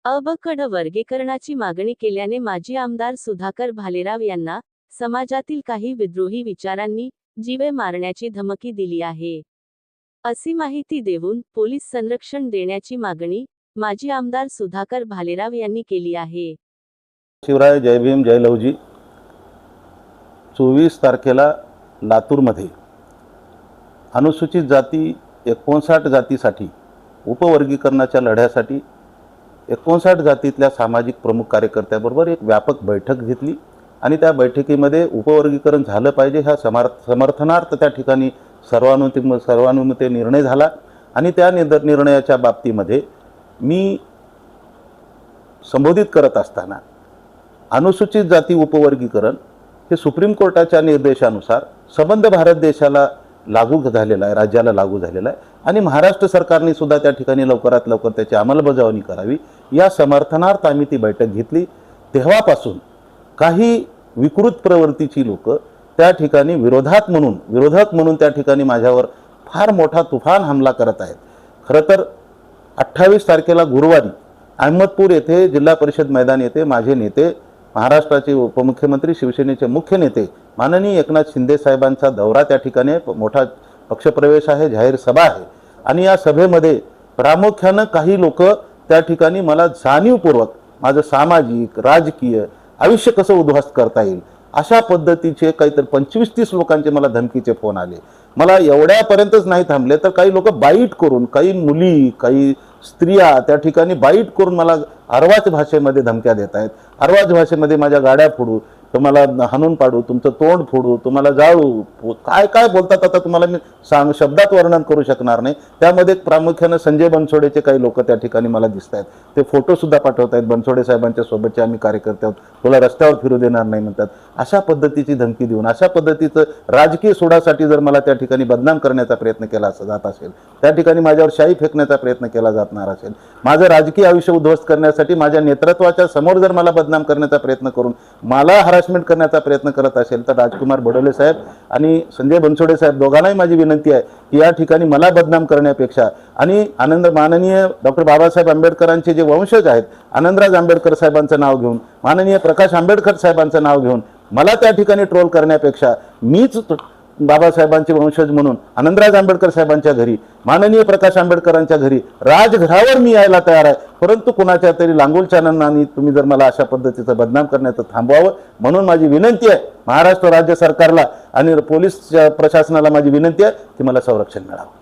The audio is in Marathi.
ब-कड वर्गीकरणाची मागणी केल्याने माजी आमदार सुधाकर भालेराव यांना समाजातील काही विद्रोही विचारांनी जीवे मारण्याची धमकी दिली आहे, अशी माहिती देऊन पोलीस संरक्षण देण्याची मागणी माजी आमदार सुधाकर भालेराव यांनी केली आहे। शिवराय जय भीम जय लवजी। 24 तारखेला लातूरमध्ये अनुसूचित जाती 59 जातीसाठी उपवर्गीकरणाच्या लढ्यासाठी 59 जातीतल्या सामाजिक प्रमुख कार्यकर्त्यांबरोबर एक व्यापक बैठक घेतली आणि त्या बैठकीमध्ये उपवर्गीकरण झालं पाहिजे ह्या समर्थनार्थ त्या ठिकाणी सर्वानुमते निर्णय झाला आणि त्या निर्णयाच्या बाबतीमध्ये मी संबोधित करत असताना अनुसूचित जाती उपवर्गीकरण हे सुप्रीम कोर्टाच्या निर्देशानुसार संबंध भारत देशाला लागू झालेला आहे, राज्याला लागू झालेला आहे आणि महाराष्ट्र सरकारने सुद्धा त्या ठिकाणी लवकरात लवकर त्याची अंमलबजावणी करावी या समर्थनार्थ आम्ही ती बैठक घेतली। तेव्हापासून काही विकृत प्रवृत्तीची लोक त्या ठिकाणी विरोधक म्हणून त्या ठिकाणी माझ्यावर फार मोठा तुफान हमला करत आहेत। खरं तर 28 तारखेला गुरुवारी अहमदपूर येथे जिल्हा परिषद मैदान येथे माझे नेते महाराष्ट्राचे उपमुख्यमंत्री शिवसेनेचे मुख्य नेते माननीय एकनाथ शिंदे साहेबांचा दौरा त्या ठिकाणी मोठा पक्षप्रवेश आहे, जाहीर सभा आहे आणि या सभेमध्ये प्रामुख्याने काही लोक त्या ठिकाणी मला जाणीवपूर्वक माझं सामाजिक राजकीय आयुष्य कसं उद्ध्वस्त करता येईल अशा पद्धतीचे काहीतरी 25-30 लोकांचे मला धमकीचे फोन आले। मला एवढ्यापर्यंतच नाही थांबले तर काही लोक बाईट करून, काही मुली, काही स्त्रिया त्या ठिकाणी बाईट करून मला अर्वाच भाषेमध्ये धमक्या देत आहेत। अर्वाच भाषेमध्ये माझ्या गाड्या फोडू, तुम्हाला हाणून पाडू, तुमचं तोंड फोडू, तुम्हाला जाळू, काय काय बोलतात आता तुम्हाला मी शब्दात वर्णन करू शकणार नाही। त्यामध्ये प्रामुख्याने संजय बनसोडेचे काही लोक त्या ठिकाणी मला दिसत आहेत, ते फोटो सुद्धा पाठवत आहेत। बनसोडे साहेबांच्या सोबतचे आम्ही कार्यकर्ते आहोत, तुला रस्त्यावर फिरू देणार नाही म्हणतात। अशा पद्धतीची धमकी देऊन अशा पद्धतीचं राजकीय सोडासाठी जर मला त्या ठिकाणी बदनाम करण्याचा प्रयत्न केला जात असेल, त्या ठिकाणी माझ्यावर शाई फेकण्याचा प्रयत्न केला जाणार असेल, माझं राजकीय आयुष्य उद्ध्वस्त करण्यासाठी माझ्या नेतृत्वाच्या समोर जर मला बदनाम करण्याचा प्रयत्न करून मला हरासमेंट करण्याचा प्रयत्न करत असेल तर राजकुमार बडोले साहेब आणि संजय बनसोडे साहेब दोघांनाही माझी विनंती आहे की या ठिकाणी मला बदनाम करण्यापेक्षा आणि माननीय डॉक्टर बाबासाहेब आंबेडकरांचे जे वंशज आहेत आनंदराज आंबेडकर साहेबांचं नाव घेऊन, माननीय प्रकाश आंबेडकर साहेबांचं नाव घेऊन मला त्या ठिकाणी ट्रोल करण्यापेक्षा मीच बाबासाहेबांचे वंशज म्हणून आनंदराज आंबेडकर साहेबांच्या घरी, माननीय प्रकाश आंबेडकरांच्या घरी राजघरावर मी यायला तयार आहे, परंतु कुणाच्या तरी लांगुलच्या नावाने तुम्ही जर मला अशा पद्धतीचं बदनाम करण्याचं थांबवावं म्हणून माझी विनंती आहे महाराष्ट्र राज्य सरकारला आणि पोलीस प्रशासनाला माझी विनंती आहे की मला संरक्षण मिळावं।